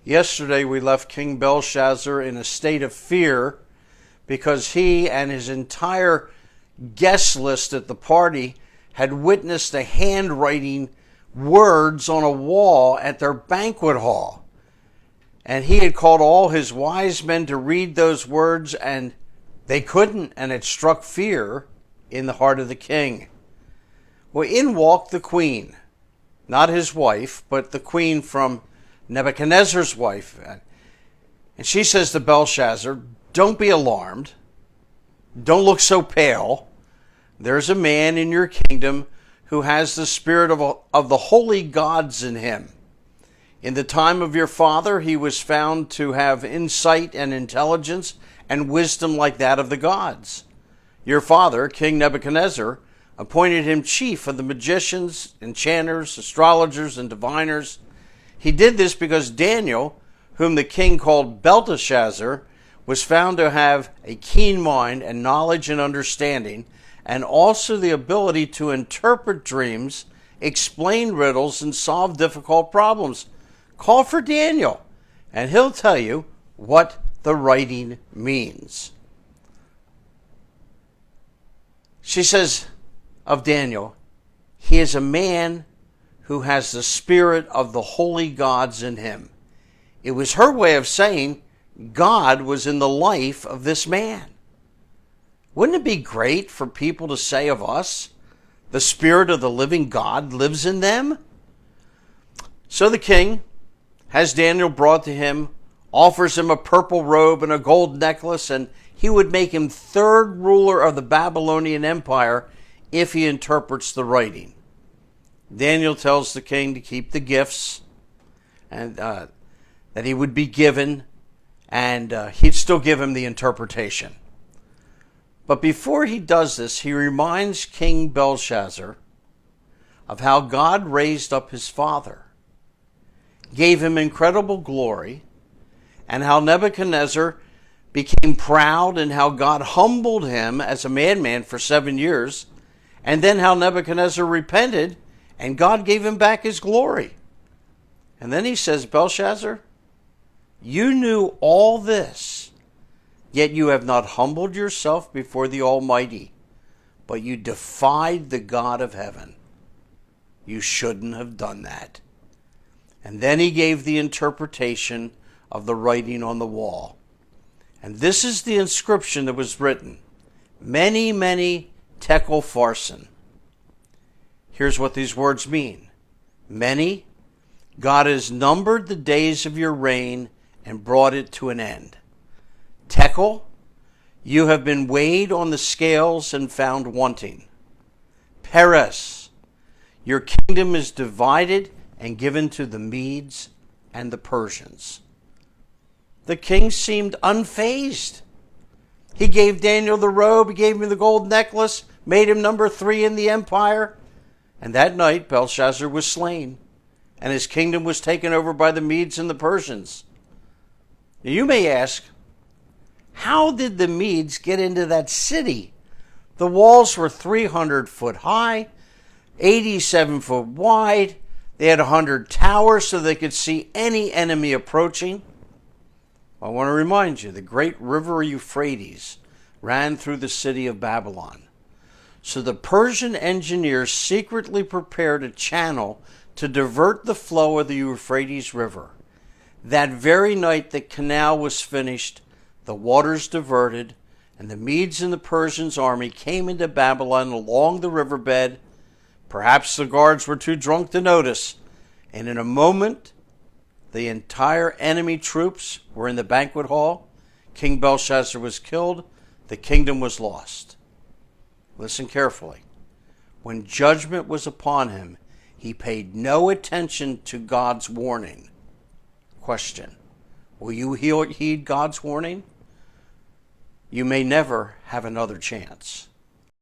Yesterday we left King Belshazzar in a state of fear because he and his entire guest list at the party had witnessed the handwriting words on a wall at their banquet hall. And he had called all his wise men to read those words, and they couldn't, and it struck fear in the heart of the king. Well, in walked the queen, not his wife, but the queen from Nebuchadnezzar's wife. And she says to Belshazzar, "Don't be alarmed. Don't look so pale. There's a man in your kingdom who has the spirit of the holy gods in him. In the time of your father, he was found to have insight and intelligence and wisdom like that of the gods. Your father, King Nebuchadnezzar, appointed him chief of the magicians, enchanters, astrologers, and diviners. He did this because Daniel, whom the king called Belteshazzar, was found to have a keen mind and knowledge and understanding, and also the ability to interpret dreams, explain riddles, and solve difficult problems. Call for Daniel, and he'll tell you what the writing means." She says of Daniel, "He is a man who has the spirit of the holy gods in him." It was her way of saying God was in the life of this man. Wouldn't it be great for people to say of us, the spirit of the living God lives in them? So the king has Daniel brought to him, offers him a purple robe and a gold necklace, and he would make him third ruler of the Babylonian Empire if he interprets the writing. Daniel tells the king to keep the gifts and that he would be given, and he'd still give him the interpretation. But before he does this, he reminds King Belshazzar of how God raised up his father, gave him incredible glory, and how Nebuchadnezzar became proud, and how God humbled him as a madman for 7 years, and then how Nebuchadnezzar repented and God gave him back his glory. And then he says, "Belshazzar, you knew all this, yet you have not humbled yourself before the Almighty, but you defied the God of heaven. You shouldn't have done that." And then he gave the interpretation of the writing on the wall. And this is the inscription that was written: "Many, many Tekel Pharsin." Here's what these words mean. Many, God has numbered the days of your reign and brought it to an end. Tekel, you have been weighed on the scales and found wanting. Peres, your kingdom is divided and given to the Medes and the Persians. The king seemed unfazed. He gave Daniel the robe, he gave him the gold necklace, made him number 3 in the empire. And that night Belshazzar was slain, and his kingdom was taken over by the Medes and the Persians. Now you may ask, how did the Medes get into that city? The walls were 300 foot high, 87 foot wide. They had 100 towers so they could see any enemy approaching. I want to remind you, the great river Euphrates ran through the city of Babylon. So the Persian engineers secretly prepared a channel to divert the flow of the Euphrates River. That very night the canal was finished, the waters diverted, and the Medes and the Persians' army came into Babylon along the riverbed. Perhaps the guards were too drunk to notice, and in a moment the entire enemy troops were in the banquet hall. King Belshazzar was killed. The kingdom was lost. Listen carefully. When judgment was upon him, he paid no attention to God's warning. Question: will you heed God's warning? You may never have another chance.